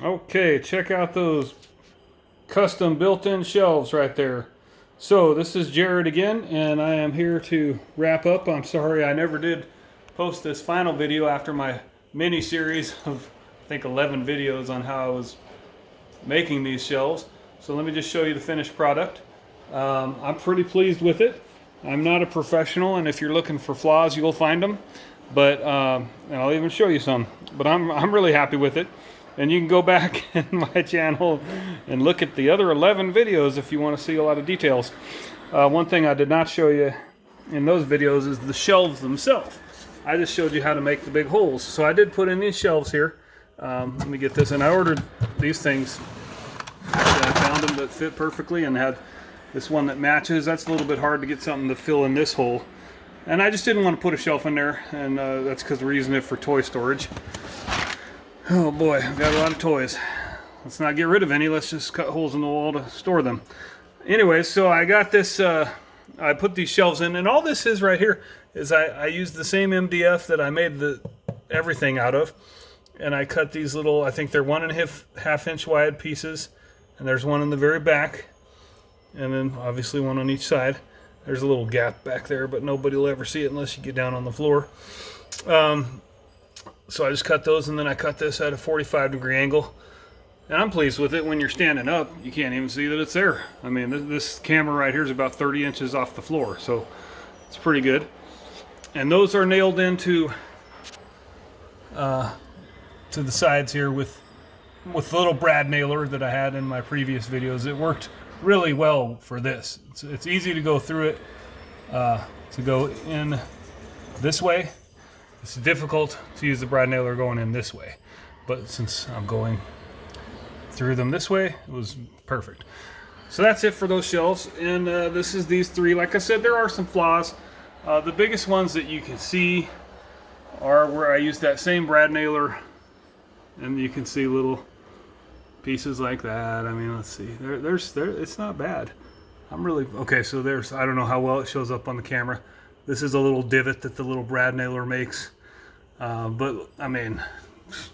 Okay, check out those custom built-in shelves right there. So this is Jared again, and I am here to wrap up. I'm sorry I never did post this final video after my mini series of I think 11 videos on how I was making these shelves. So let me just show you the finished product. I'm pretty pleased with it. I'm not a professional, and if you're looking for flaws, you'll find them. But and I'll even show you some. But I'm really happy with it. And you can go back in my channel and look at the other 11 videos if you want to see a lot of details. One thing I did not show you in those videos is the shelves themselves. I just showed you how to make the big holes. So I did put in these shelves here. Let me get this. And I ordered these things. I found them that fit perfectly and had this one that matches. That's a little bit hard to get something to fill in this hole. And I just didn't want to put a shelf in there. And that's because we're using it for toy storage. Oh boy, I've got a lot of toys. Let's not get rid of any. Let's just cut holes in the wall to store them. Anyway, so I got this, I put these shelves in, and all this is right here is I used the same MDF that I made everything out of. And I cut these little, I think they're 1.5 inch wide pieces. And there's one in the very back. And then obviously one on each side. There's a little gap back there, but nobody will ever see it unless you get down on the floor. So I just cut those, and then I cut this at a 45-degree angle. And I'm pleased with it. When you're standing up, you can't even see that it's there. I mean, this camera right here is about 30 inches off the floor, so it's pretty good. And those are nailed into to the sides here with the little brad nailer that I had in my previous videos. It worked really well for this. It's easy to go through it, to go in this way. It's difficult to use the brad nailer going in this way, but since I'm going through them this way, it was perfect. So that's it for those shelves, and this is these three. Like I said, there are some flaws. The biggest ones that you can see are where I used that same brad nailer, and you can see little pieces like that. I mean, let's see. It's not bad. I'm really okay. So I don't know how well it shows up on the camera. This is a little divot that the little brad nailer makes. But, I mean, if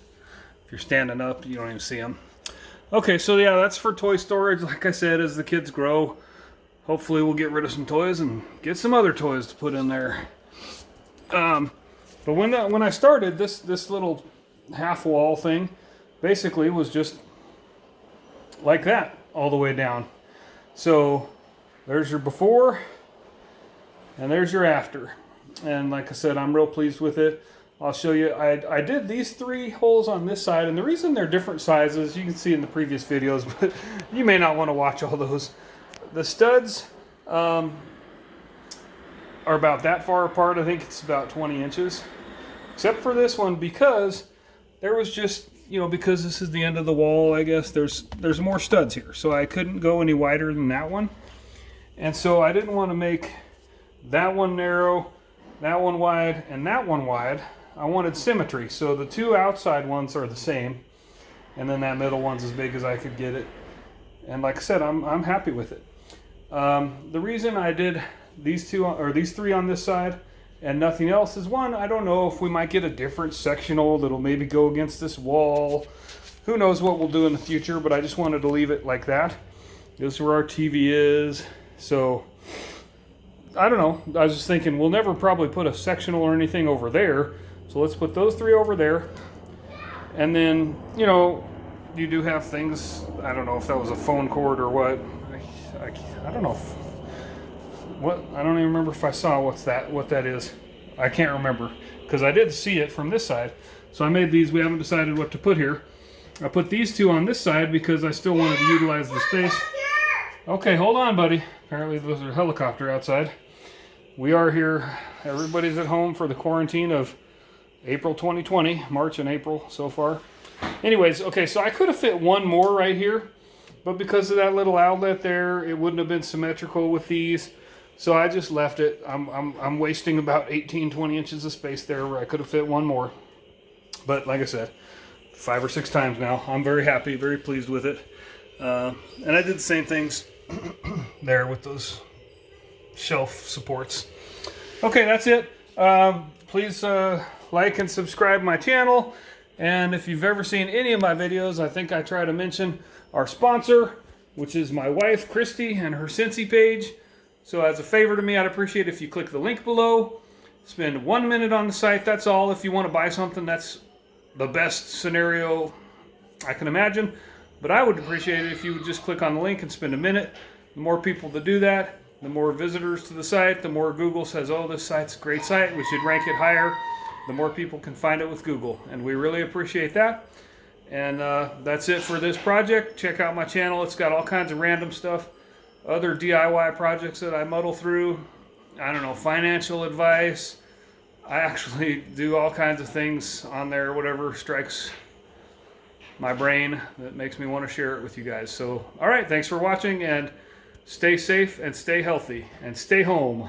you're standing up, you don't even see them. Okay, so yeah, that's for toy storage. Like I said, as the kids grow, hopefully we'll get rid of some toys and get some other toys to put in there. But when I started, this little half wall thing basically was just like that all the way down. So there's your before. And there's your after. And like I said, I'm real pleased with it. I'll show you. I did these 3 holes on this side, and the reason they're different sizes, you can see in the previous videos, but you may not want to watch all those. The studs are about that far apart. I think it's about 20 inches. Except for this one, because there was just, because this is the end of the wall, I guess, there's more studs here. So I couldn't go any wider than that one. And so I didn't want to make that one narrow, that one wide, and that one wide. I wanted symmetry, so the 2 outside ones are the same, and then that middle one's as big as I could get it. And like I said, I'm happy with it. The reason I did these 3 on this side and nothing else is, one, I don't know if we might get a different sectional that'll maybe go against this wall. Who knows what we'll do in the future, but I just wanted to leave it like that. This is where our TV is, so I don't know. I was just thinking we'll never probably put a sectional or anything over there. So let's put those 3 over there. And then, you do have things. I don't know if that was a phone cord or what. I don't know. I don't even remember if I saw what that is. I can't remember because I did see it from this side. So I made these. We haven't decided what to put here. I put these 2 on this side because I still wanted to utilize the space. Okay, hold on, buddy. Apparently there's a helicopter outside. We are here. Everybody's at home for the quarantine of April 2020, March and April so far. Anyways, okay, so I could have fit one more right here, but because of that little outlet there, it wouldn't have been symmetrical with these. So I just left it. I'm wasting about 18-20 inches of space there where I could have fit one more. But like I said, 5 or 6 times now. I'm very happy, very pleased with it. And I did the same things there with those shelf supports. Okay, that's it. Please like and subscribe my channel. And if you've ever seen any of my videos, I think I try to mention our sponsor, which is my wife, Christy, and her Scentsy page. So as a favor to me, I'd appreciate if you click the link below. Spend 1 minute on the site, that's all. If you want to buy something, that's the best scenario I can imagine. But I would appreciate it if you would just click on the link and spend a minute. The more people that do that, the more visitors to the site, the more Google says, oh, this site's a great site, we should rank it higher. The more people can find it with Google. And we really appreciate that. And that's it for this project. Check out my channel. It's got all kinds of random stuff. Other DIY projects that I muddle through. I don't know, financial advice. I actually do all kinds of things on there, whatever strikes my brain that makes me want to share it with you guys. So, all right, thanks for watching, and stay safe and stay healthy and stay home.